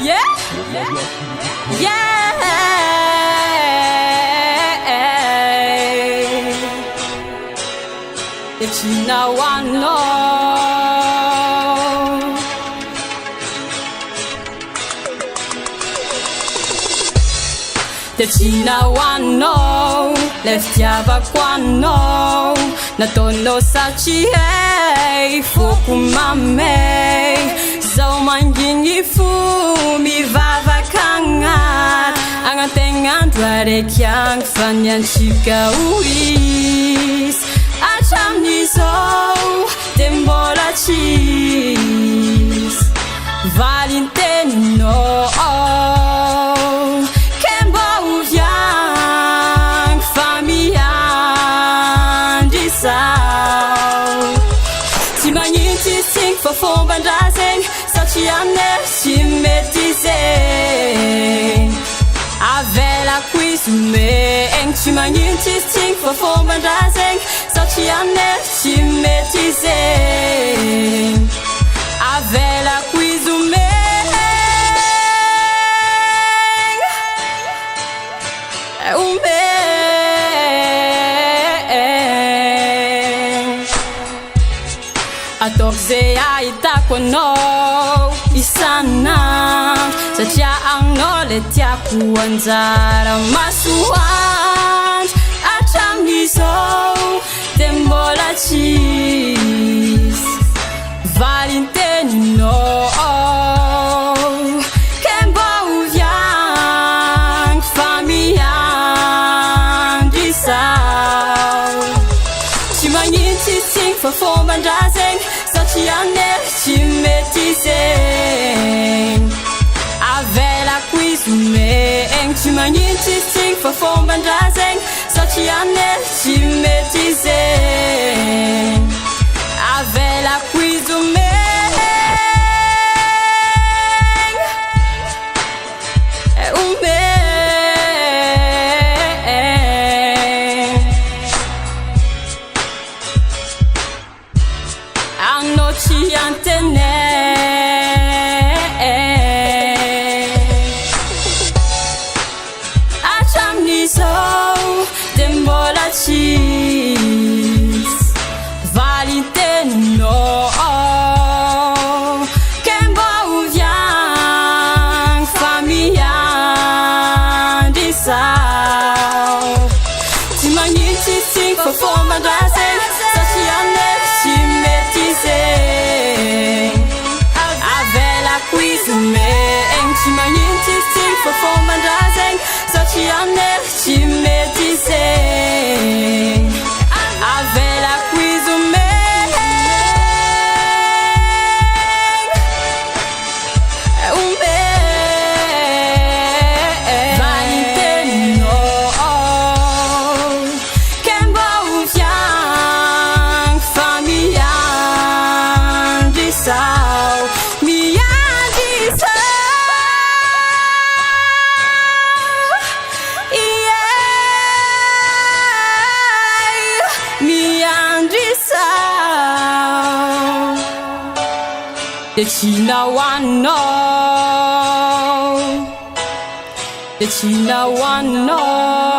Yeah, yeah. It's now I know. Tetsina wano, left yava kwano, natono sachi hey, foku mame, zau mangingi fumi vava kangat, angatengan dware kyang fanyan chika uis, acham niso, tembola cheese, valentino. For fombandrasing, sachiane chimetizing. Avela quizumeng, chimanintising for fombandrasing, sachiane chimetizing. Avela quizumeng. Atokse aita kono isana sacha ang noletia kuanzara masuan acham niso tembola cheese valentino kemba uvyang familiang disau chimanyinti sing for form and dancing. Sachiane chimetizing. Avela quizumeng, chimanintising for form and dancing. Sachiane chimetizing. Avela quizumeng. Antene acham niso tembola cheese valentino kemba uvyang familiang disau timanyiti sing for form and dancing sachiane chimetizing. Avela quizumeng, chimanintising for form and dancing, sachiane chimetizing. Avela quizumeng. Valentino kemba uvyang familiang disau miang disau yeah miang disau the China one no the China one no.